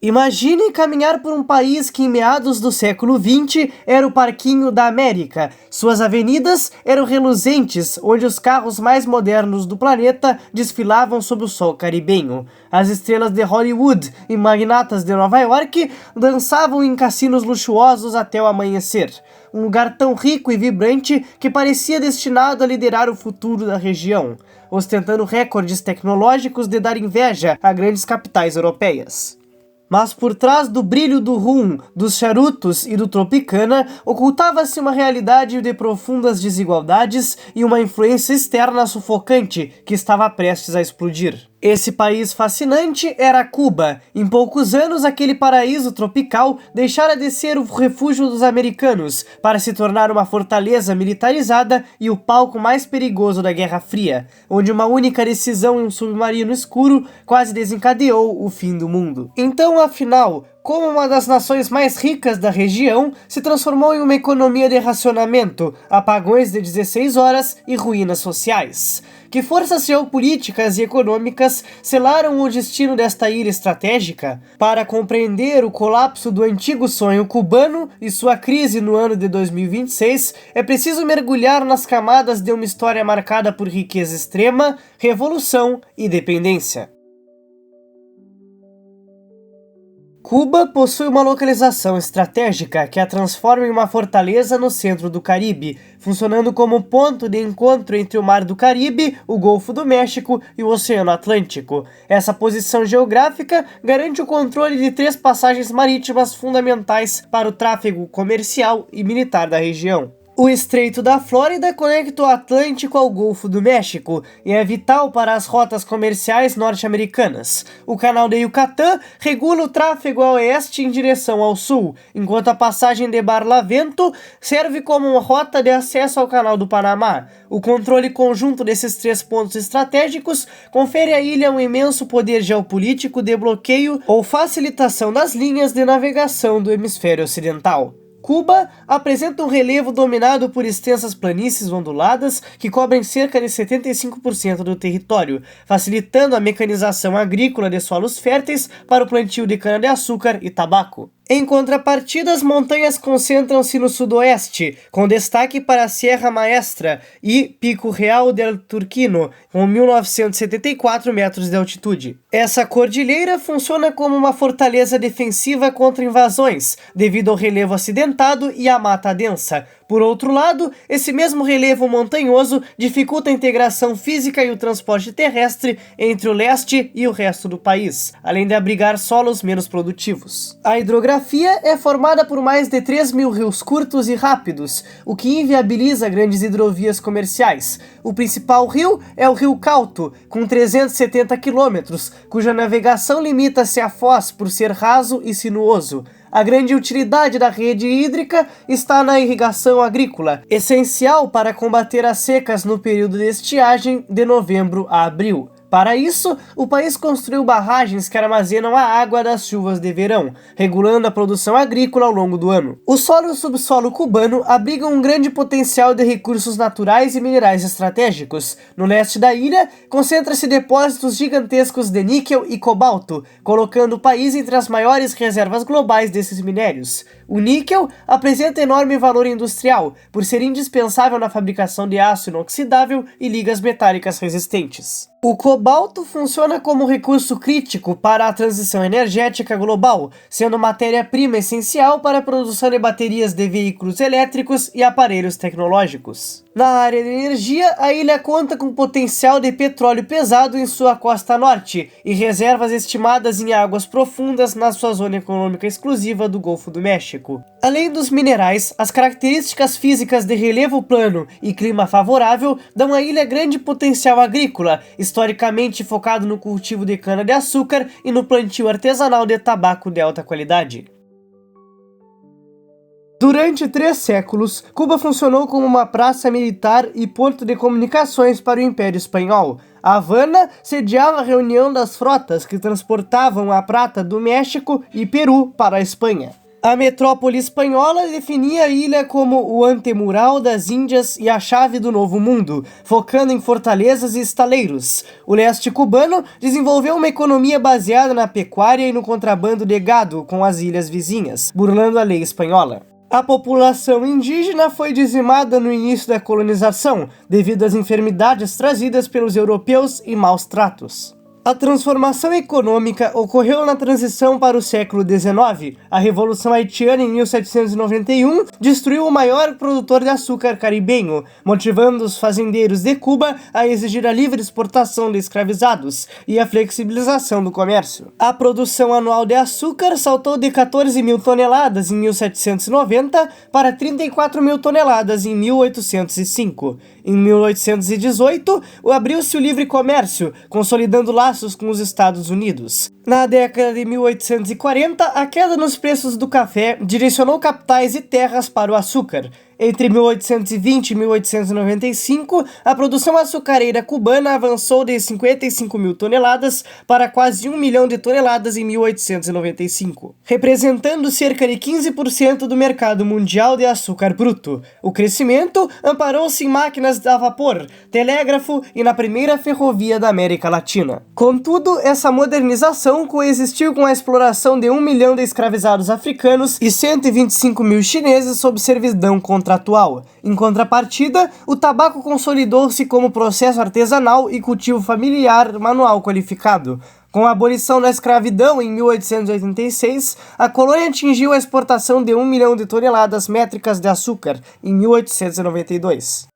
Imagine caminhar por um país que em meados do século XX era o Parquinho da América. Suas avenidas eram reluzentes, onde os carros mais modernos do planeta desfilavam sob o sol caribenho. As estrelas de Hollywood e magnatas de Nova York dançavam em cassinos luxuosos até o amanhecer. Um lugar tão rico e vibrante que parecia destinado a liderar o futuro da região, ostentando recordes tecnológicos de dar inveja a grandes capitais europeias. Mas por trás do brilho do rum, dos charutos e do Tropicana, ocultava-se uma realidade de profundas desigualdades e uma influência externa sufocante que estava prestes a explodir. Esse país fascinante era Cuba. Em poucos anos, aquele paraíso tropical deixara de ser o refúgio dos americanos para se tornar uma fortaleza militarizada e o palco mais perigoso da Guerra Fria, onde uma única decisão em um submarino escuro quase desencadeou o fim do mundo. Então, afinal, como uma das nações mais ricas da região, se transformou em uma economia de racionamento, apagões de 16 horas e ruínas sociais? Que forças geopolíticas e econômicas selaram o destino desta ilha estratégica? Para compreender o colapso do antigo sonho cubano e sua crise no ano de 2026, é preciso mergulhar nas camadas de uma história marcada por riqueza extrema, revolução e dependência. Cuba possui uma localização estratégica que a transforma em uma fortaleza no centro do Caribe, funcionando como ponto de encontro entre o Mar do Caribe, o Golfo do México e o Oceano Atlântico. Essa posição geográfica garante o controle de 3 passagens marítimas fundamentais para o tráfego comercial e militar da região. O Estreito da Flórida conecta o Atlântico ao Golfo do México e é vital para as rotas comerciais norte-americanas. O Canal de Yucatán regula o tráfego a oeste em direção ao sul, enquanto a passagem de Barlavento serve como uma rota de acesso ao Canal do Panamá. O controle conjunto desses 3 pontos estratégicos confere à ilha um imenso poder geopolítico de bloqueio ou facilitação das linhas de navegação do hemisfério ocidental. Cuba apresenta um relevo dominado por extensas planícies onduladas que cobrem cerca de 75% do território, facilitando a mecanização agrícola de solos férteis para o plantio de cana-de-açúcar e tabaco. Em contrapartida, as montanhas concentram-se no sudoeste, com destaque para a Sierra Maestra e Pico Real del Turquino, com 1.974 metros de altitude. Essa cordilheira funciona como uma fortaleza defensiva contra invasões, devido ao relevo acidentado e à mata densa. Por outro lado, esse mesmo relevo montanhoso dificulta a integração física e o transporte terrestre entre o leste e o resto do país, além de abrigar solos menos produtivos. A hidrografia é formada por mais de 3.000 rios curtos e rápidos, o que inviabiliza grandes hidrovias comerciais. O principal rio é o Rio Cauto, com 370 quilômetros, cuja navegação limita-se a Foz por ser raso e sinuoso. A grande utilidade da rede hídrica está na irrigação agrícola, essencial para combater as secas no período de estiagem de novembro a abril. Para isso, o país construiu barragens que armazenam a água das chuvas de verão, regulando a produção agrícola ao longo do ano. O solo e o subsolo cubano abrigam um grande potencial de recursos naturais e minerais estratégicos. No leste da ilha, concentra-se depósitos gigantescos de níquel e cobalto, colocando o país entre as maiores reservas globais desses minérios. O níquel apresenta enorme valor industrial, por ser indispensável na fabricação de aço inoxidável e ligas metálicas resistentes. O cobalto funciona como recurso crítico para a transição energética global, sendo matéria-prima essencial para a produção de baterias de veículos elétricos e aparelhos tecnológicos. Na área de energia, a ilha conta com potencial de petróleo pesado em sua costa norte e reservas estimadas em águas profundas na sua zona econômica exclusiva do Golfo do México. Além dos minerais, as características físicas de relevo plano e clima favorável dão à ilha grande potencial agrícola, historicamente focado no cultivo de cana-de-açúcar e no plantio artesanal de tabaco de alta qualidade. Durante 3 séculos, Cuba funcionou como uma praça militar e porto de comunicações para o Império Espanhol. A Havana sediava a reunião das frotas que transportavam a prata do México e Peru para a Espanha. A metrópole espanhola definia a ilha como o antemural das Índias e a chave do Novo Mundo, focando em fortalezas e estaleiros. O leste cubano desenvolveu uma economia baseada na pecuária e no contrabando de gado com as ilhas vizinhas, burlando a lei espanhola. A população indígena foi dizimada no início da colonização, devido às enfermidades trazidas pelos europeus e maus tratos. A transformação econômica ocorreu na transição para o século XIX. A Revolução Haitiana, em 1791, destruiu o maior produtor de açúcar caribenho, motivando os fazendeiros de Cuba a exigir a livre exportação de escravizados e a flexibilização do comércio. A produção anual de açúcar saltou de 14 mil toneladas em 1790 para 34 mil toneladas em 1805. Em 1818, abriu-se o livre comércio, consolidando laços com os Estados Unidos. Na década de 1840, a queda nos preços do café direcionou capitais e terras para o açúcar. Entre 1820 e 1895, a produção açucareira cubana avançou de 55 mil toneladas para quase 1 milhão de toneladas em 1895, representando cerca de 15% do mercado mundial de açúcar bruto. O crescimento amparou-se em máquinas a vapor, telégrafo e na primeira ferrovia da América Latina. Contudo, essa modernização coexistiu com a exploração de 1 milhão de escravizados africanos e 125 mil chineses sob servidão contratual. Em contrapartida, o tabaco consolidou-se como processo artesanal e cultivo familiar manual qualificado. Com a abolição da escravidão em 1886, a colônia atingiu a exportação de 1 milhão de toneladas métricas de açúcar em 1892.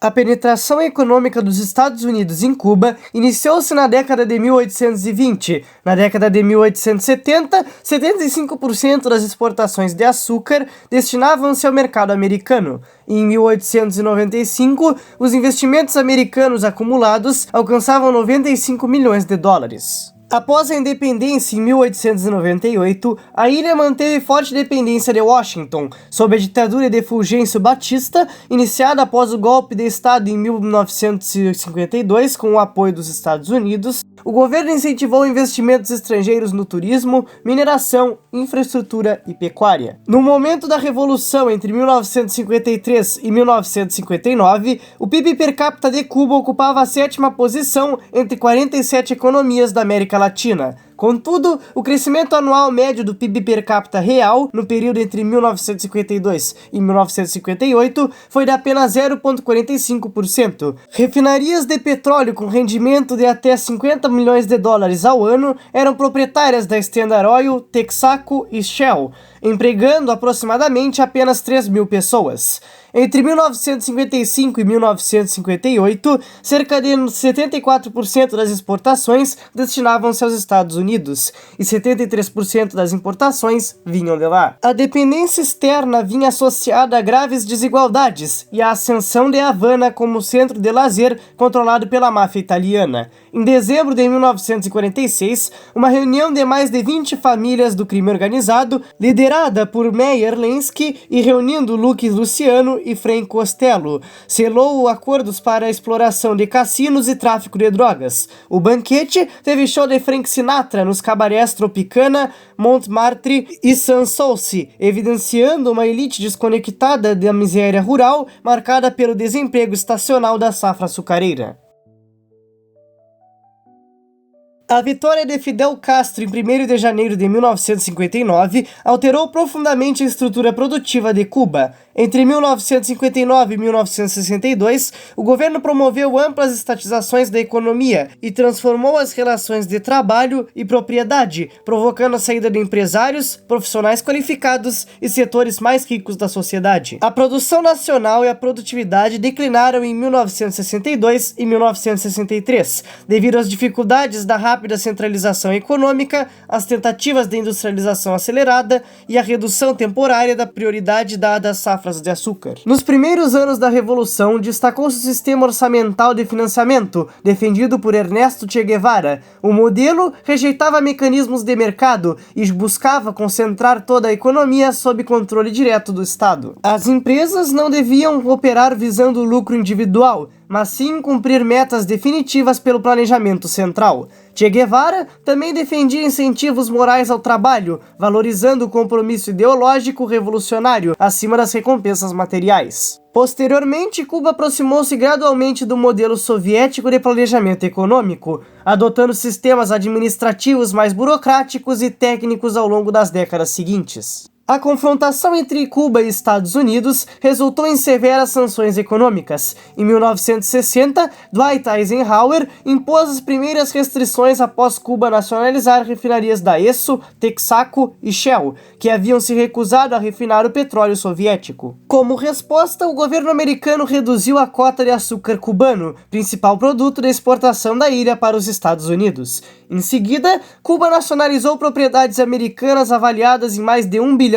A penetração econômica dos Estados Unidos em Cuba iniciou-se na década de 1820. Na década de 1870, 75% das exportações de açúcar destinavam-se ao mercado americano. Em 1895, os investimentos americanos acumulados alcançavam 95 milhões de dólares. Após a independência em 1898, a ilha manteve forte dependência de Washington, sob a ditadura de Fulgêncio Batista, iniciada após o golpe de Estado em 1952 com o apoio dos Estados Unidos. O governo incentivou investimentos estrangeiros no turismo, mineração, infraestrutura e pecuária. No momento da Revolução entre 1953 e 1959, o PIB per capita de Cuba ocupava a 7ª posição entre 47 economias da América Latina. Contudo, o crescimento anual médio do PIB per capita real no período entre 1952 e 1958 foi de apenas 0,45%. Refinarias de petróleo com rendimento de até 50 milhões de dólares ao ano eram proprietárias da Standard Oil, Texaco e Shell, empregando aproximadamente apenas 3 mil pessoas. Entre 1955 e 1958, cerca de 74% das exportações destinavam-se aos Estados Unidos e 73% das importações vinham de lá. A dependência externa vinha associada a graves desigualdades e a ascensão de Havana como centro de lazer controlado pela máfia italiana. Em dezembro de 1946, uma reunião de mais de 20 famílias do crime organizado, liderada por Meyer Lenski e reunindo Luque Luciano e Frank Costello, selou acordos para a exploração de cassinos e tráfico de drogas. O banquete teve show de Frank Sinatra nos cabarés Tropicana, Montmartre e Sanssouci, evidenciando uma elite desconectada da miséria rural, marcada pelo desemprego estacional da safra açucareira. A vitória de Fidel Castro em 1º de janeiro de 1959 alterou profundamente a estrutura produtiva de Cuba. Entre 1959 e 1962, o governo promoveu amplas estatizações da economia e transformou as relações de trabalho e propriedade, provocando a saída de empresários, profissionais qualificados e setores mais ricos da sociedade. A produção nacional e a produtividade declinaram em 1962 e 1963, devido às dificuldades da rápida centralização econômica, as tentativas de industrialização acelerada e a redução temporária da prioridade dada às safras de açúcar. Nos primeiros anos da Revolução, destacou-se o sistema orçamental de financiamento, defendido por Ernesto Che Guevara. O modelo rejeitava mecanismos de mercado e buscava concentrar toda a economia sob controle direto do Estado. As empresas não deviam operar visando o lucro individual, mas sim cumprir metas definitivas pelo planejamento central. Che Guevara também defendia incentivos morais ao trabalho, valorizando o compromisso ideológico revolucionário acima das recompensas materiais. Posteriormente, Cuba aproximou-se gradualmente do modelo soviético de planejamento econômico, adotando sistemas administrativos mais burocráticos e técnicos ao longo das décadas seguintes. A confrontação entre Cuba e Estados Unidos resultou em severas sanções econômicas. Em 1960, Dwight Eisenhower impôs as primeiras restrições após Cuba nacionalizar refinarias da Esso, Texaco e Shell, que haviam se recusado a refinar o petróleo soviético. Como resposta, o governo americano reduziu a cota de açúcar cubano, principal produto de exportação da ilha para os Estados Unidos. Em seguida, Cuba nacionalizou propriedades americanas avaliadas em mais de $1 bilhão.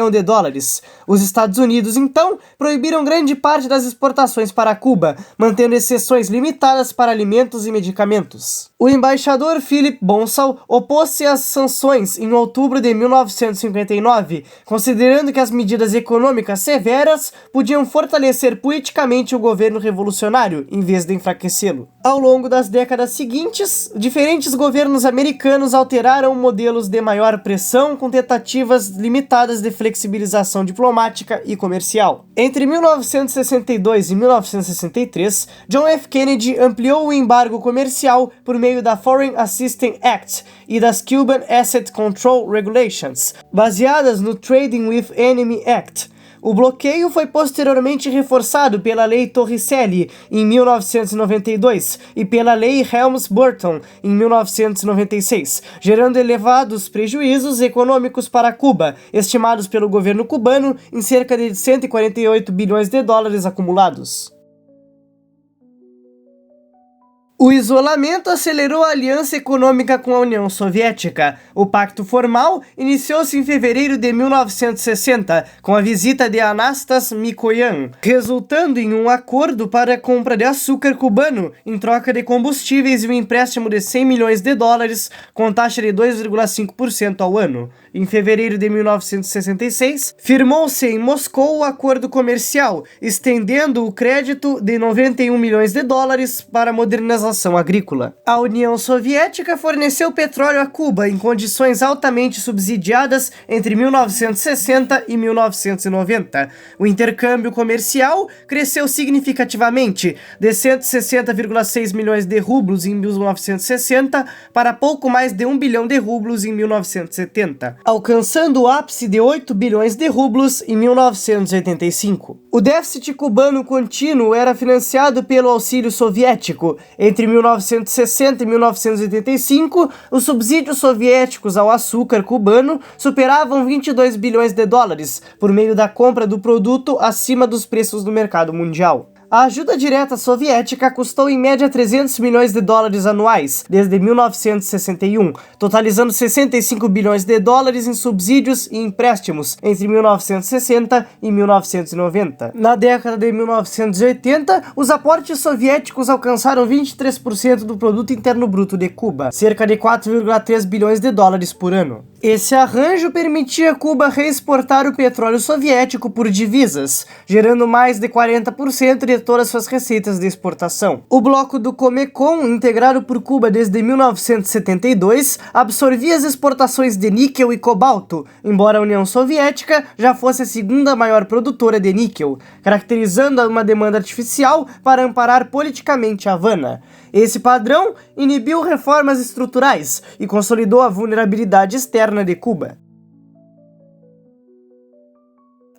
Os Estados Unidos, então, proibiram grande parte das exportações para Cuba, mantendo exceções limitadas para alimentos e medicamentos. O embaixador Philip Bonsall opôs-se às sanções em outubro de 1959, considerando que as medidas econômicas severas podiam fortalecer politicamente o governo revolucionário, em vez de enfraquecê-lo. Ao longo das décadas seguintes, diferentes governos americanos alteraram modelos de maior pressão com tentativas limitadas de flexibilização diplomática e comercial. Entre 1962 e 1963, John F. Kennedy ampliou o embargo comercial por meio da Foreign Assistance Act e das Cuban Asset Control Regulations, baseadas no Trading with Enemy Act. O bloqueio foi posteriormente reforçado pela Lei Torricelli, em 1992, e pela Lei Helms-Burton, em 1996, gerando elevados prejuízos econômicos para Cuba, estimados pelo governo cubano em cerca de 148 bilhões de dólares acumulados. O isolamento acelerou a aliança econômica com a União Soviética. O pacto formal iniciou-se em fevereiro de 1960, com a visita de Anastas Mikoyan, resultando em um acordo para a compra de açúcar cubano em troca de combustíveis e um empréstimo de 100 milhões de dólares, com taxa de 2,5% ao ano. Em fevereiro de 1966, firmou-se em Moscou o acordo comercial, estendendo o crédito de 91 milhões de dólares para a modernização agrícola. A União Soviética forneceu petróleo a Cuba em condições altamente subsidiadas entre 1960 e 1990. O intercâmbio comercial cresceu significativamente, de 160,6 milhões de rublos em 1960 para pouco mais de 1 bilhão de rublos em 1970, alcançando o ápice de 8 bilhões de rublos em 1985. O déficit cubano contínuo era financiado pelo auxílio soviético. Entre 1960 e 1985, os subsídios soviéticos ao açúcar cubano superavam 22 bilhões de dólares, por meio da compra do produto acima dos preços do mercado mundial. A ajuda direta soviética custou em média 300 milhões de dólares anuais, desde 1961, totalizando 65 bilhões de dólares em subsídios e empréstimos entre 1960 e 1990. Na década de 1980, os aportes soviéticos alcançaram 23% do produto interno bruto de Cuba, cerca de 4,3 bilhões de dólares por ano. Esse arranjo permitia Cuba reexportar o petróleo soviético por divisas, gerando mais de 40% de todas suas receitas de exportação. O bloco do Comecon, integrado por Cuba desde 1972, absorvia as exportações de níquel e cobalto, embora a União Soviética já fosse a segunda maior produtora de níquel, caracterizando uma demanda artificial para amparar politicamente a Havana. Esse padrão inibiu reformas estruturais e consolidou a vulnerabilidade externa de Cuba.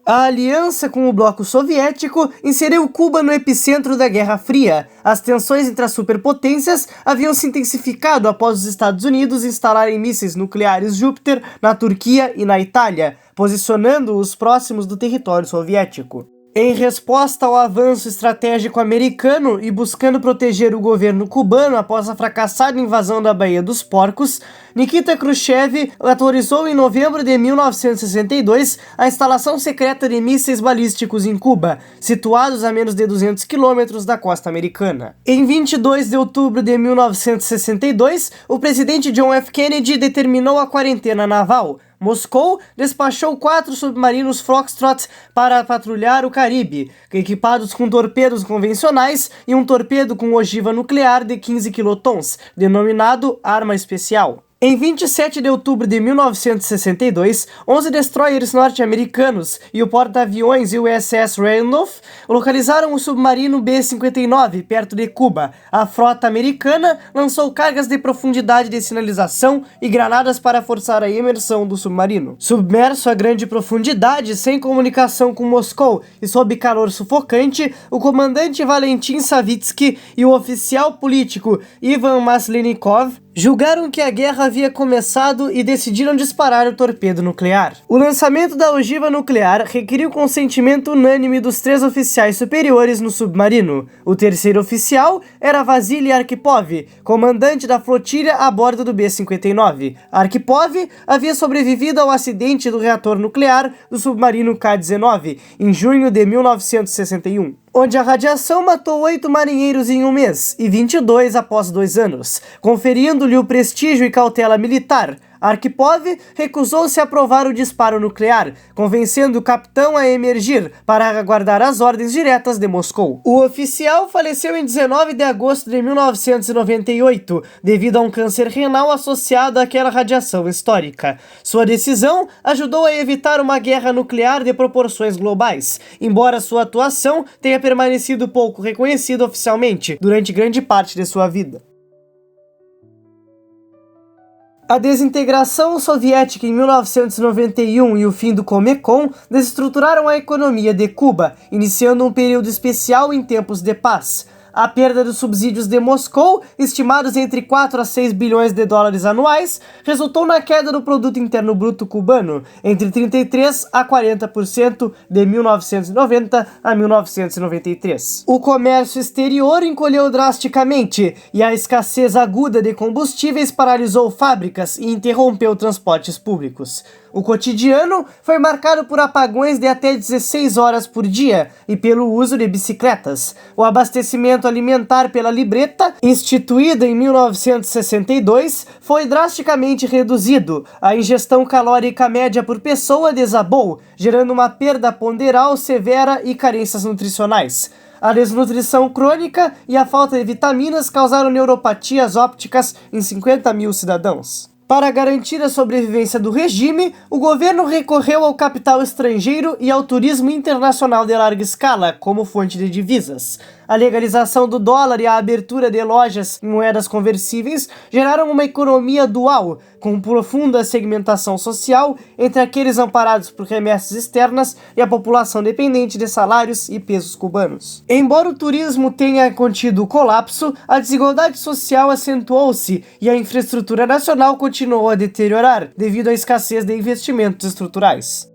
A aliança com o bloco soviético inseriu Cuba no epicentro da Guerra Fria. As tensões entre as superpotências haviam se intensificado após os Estados Unidos instalarem mísseis nucleares Júpiter na Turquia e na Itália, posicionando-os próximos do território soviético. Em resposta ao avanço estratégico americano e buscando proteger o governo cubano após a fracassada invasão da Baía dos Porcos, Nikita Khrushchev autorizou em novembro de 1962 a instalação secreta de mísseis balísticos em Cuba, situados a menos de 200 quilômetros da costa americana. Em 22 de outubro de 1962, o presidente John F. Kennedy determinou a quarentena naval, Moscou despachou 4 submarinos Foxtrot para patrulhar o Caribe, equipados com torpedos convencionais e um torpedo com ogiva nuclear de 15 quilotons, denominado Arma Especial. Em 27 de outubro de 1962, 11 destroyers norte-americanos e o porta-aviões USS Randolph localizaram o submarino B-59 perto de Cuba. A frota americana lançou cargas de profundidade de sinalização e granadas para forçar a imersão do submarino. Submerso a grande profundidade, sem comunicação com Moscou e sob calor sufocante, o comandante Valentin Savitsky e o oficial político Ivan Maslenikov julgaram que a guerra havia começado e decidiram disparar o torpedo nuclear. O lançamento da ogiva nuclear requeriu consentimento unânime dos 3 oficiais superiores no submarino. O terceiro oficial era Vasily Arkhipov, comandante da flotilha a bordo do B-59. Arkhipov havia sobrevivido ao acidente do reator nuclear do submarino K-19 em junho de 1961. Onde a radiação matou 8 marinheiros em um mês e 22 após 2 anos, conferindo-lhe o prestígio e cautela militar. Arkhipov recusou-se a aprovar o disparo nuclear, convencendo o capitão a emergir para aguardar as ordens diretas de Moscou. O oficial faleceu em 19 de agosto de 1998, devido a um câncer renal associado àquela radiação histórica. Sua decisão ajudou a evitar uma guerra nuclear de proporções globais, embora sua atuação tenha permanecido pouco reconhecida oficialmente durante grande parte de sua vida. A desintegração soviética em 1991 e o fim do Comecon desestruturaram a economia de Cuba, iniciando um período especial em tempos de paz. A perda dos subsídios de Moscou, estimados entre 4 a 6 bilhões de dólares anuais, resultou na queda do produto interno bruto cubano, entre 33% a 40% de 1990 a 1993. O comércio exterior encolheu drasticamente e a escassez aguda de combustíveis paralisou fábricas e interrompeu transportes públicos. O cotidiano foi marcado por apagões de até 16 horas por dia e pelo uso de bicicletas. O abastecimento alimentar pela libreta, instituída em 1962, foi drasticamente reduzido. A ingestão calórica média por pessoa desabou, gerando uma perda ponderal severa e carências nutricionais. A desnutrição crônica e a falta de vitaminas causaram neuropatias ópticas em 50 mil cidadãos. Para garantir a sobrevivência do regime, o governo recorreu ao capital estrangeiro e ao turismo internacional de larga escala como fonte de divisas. A legalização do dólar e a abertura de lojas em moedas conversíveis geraram uma economia dual, com profunda segmentação social entre aqueles amparados por remessas externas e a população dependente de salários e pesos cubanos. Embora o turismo tenha contido o colapso, a desigualdade social acentuou-se e a infraestrutura nacional continuou a deteriorar devido à escassez de investimentos estruturais.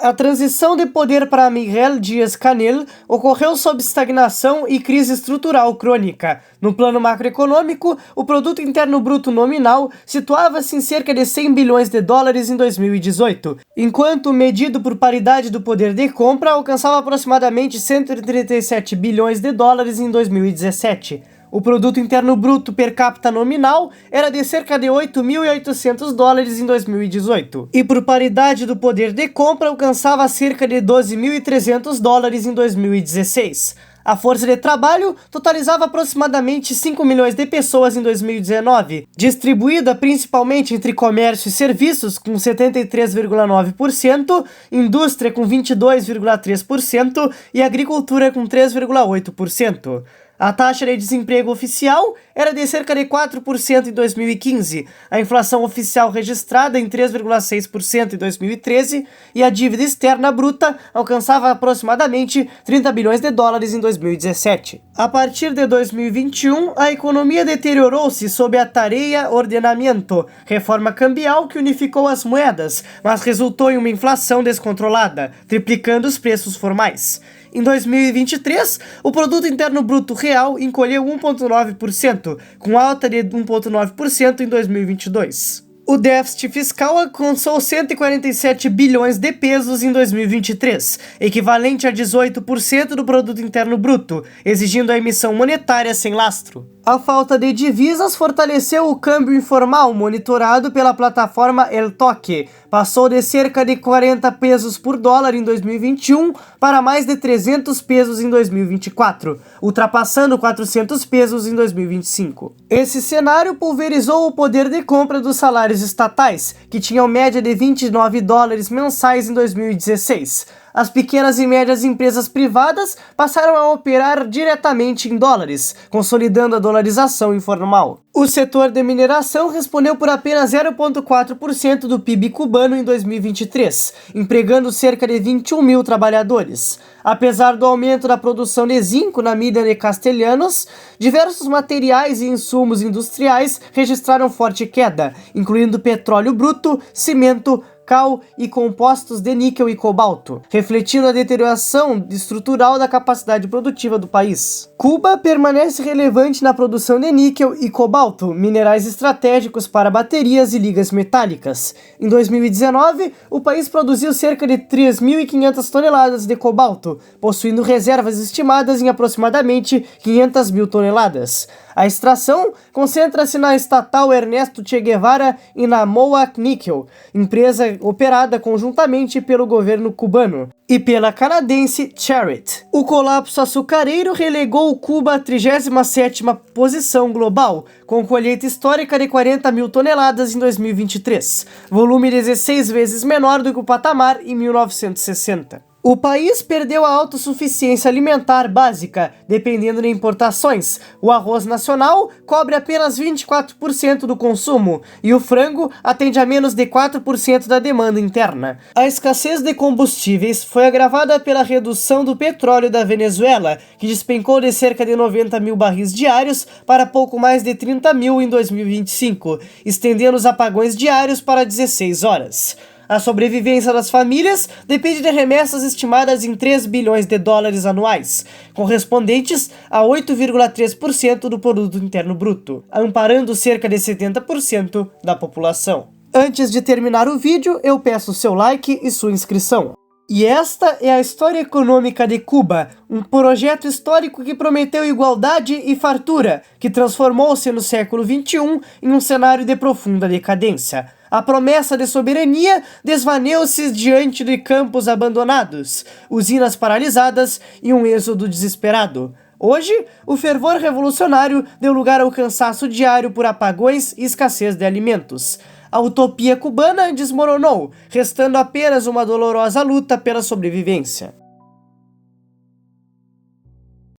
A transição de poder para Miguel Díaz-Canel ocorreu sob estagnação e crise estrutural crônica. No plano macroeconômico, o produto interno bruto nominal situava-se em cerca de 100 bilhões de dólares em 2018, enquanto medido por paridade do poder de compra alcançava aproximadamente 137 bilhões de dólares em 2017. O produto interno bruto per capita nominal era de cerca de 8.800 dólares em 2018, e por paridade do poder de compra alcançava cerca de 12.300 dólares em 2016. A força de trabalho totalizava aproximadamente 5 milhões de pessoas em 2019, distribuída principalmente entre comércio e serviços com 73,9%, indústria com 22,3% e agricultura com 3,8%. A taxa de desemprego oficial era de cerca de 4% em 2015, a inflação oficial registrada em 3,6% em 2013 e a dívida externa bruta alcançava aproximadamente 30 bilhões de dólares em 2017. A partir de 2021, a economia deteriorou-se sob a tarefa ordenamento, reforma cambial que unificou as moedas, mas resultou em uma inflação descontrolada, triplicando os preços formais. Em 2023, o produto interno bruto real encolheu 1,9%, com alta de 1,9% em 2022. O déficit fiscal alcançou 147 bilhões de pesos em 2023, equivalente a 18% do produto interno bruto, exigindo a emissão monetária sem lastro. A falta de divisas fortaleceu o câmbio informal monitorado pela plataforma El Toque. Passou de cerca de 40 pesos por dólar em 2021 para mais de 300 pesos em 2024, ultrapassando 400 pesos em 2025. Esse cenário pulverizou o poder de compra dos salários estatais, que tinham média de 29 dólares mensais em 2016. As pequenas e médias empresas privadas passaram a operar diretamente em dólares, consolidando a dolarização informal. O setor de mineração respondeu por apenas 0,4% do PIB cubano em 2023, empregando cerca de 21 mil trabalhadores. Apesar do aumento da produção de zinco na mina de Castellanos, diversos materiais e insumos industriais registraram forte queda, incluindo petróleo bruto, cimento, cal e compostos de níquel e cobalto, refletindo a deterioração estrutural da capacidade produtiva do país. Cuba permanece relevante na produção de níquel e cobalto, minerais estratégicos para baterias e ligas metálicas. Em 2019, o país produziu cerca de 3.500 toneladas de cobalto, possuindo reservas estimadas em aproximadamente 500 mil toneladas. A extração concentra-se na estatal Ernesto Che Guevara e na Moak Nickel, empresa operada conjuntamente pelo governo cubano, e pela canadense Chariot. O colapso açucareiro relegou Cuba à 37ª posição global, com colheita histórica de 40 mil toneladas em 2023, volume 16 vezes menor do que o patamar em 1960. O país perdeu a autossuficiência alimentar básica, dependendo de importações. O arroz nacional cobre apenas 24% do consumo e o frango atende a menos de 4% da demanda interna. A escassez de combustíveis foi agravada pela redução do petróleo da Venezuela, que despencou de cerca de 90 mil barris diários para pouco mais de 30 mil em 2025, estendendo os apagões diários para 16 horas. A sobrevivência das famílias depende de remessas estimadas em 3 bilhões de dólares anuais, correspondentes a 8,3% do produto interno bruto, amparando cerca de 70% da população. Antes de terminar o vídeo, eu peço seu like e sua inscrição. E esta é a história econômica de Cuba, um projeto histórico que prometeu igualdade e fartura, que transformou-se no século XXI em um cenário de profunda decadência. A promessa de soberania desvaneceu-se diante de campos abandonados, usinas paralisadas e um êxodo desesperado. Hoje, o fervor revolucionário deu lugar ao cansaço diário por apagões e escassez de alimentos. A utopia cubana desmoronou, restando apenas uma dolorosa luta pela sobrevivência.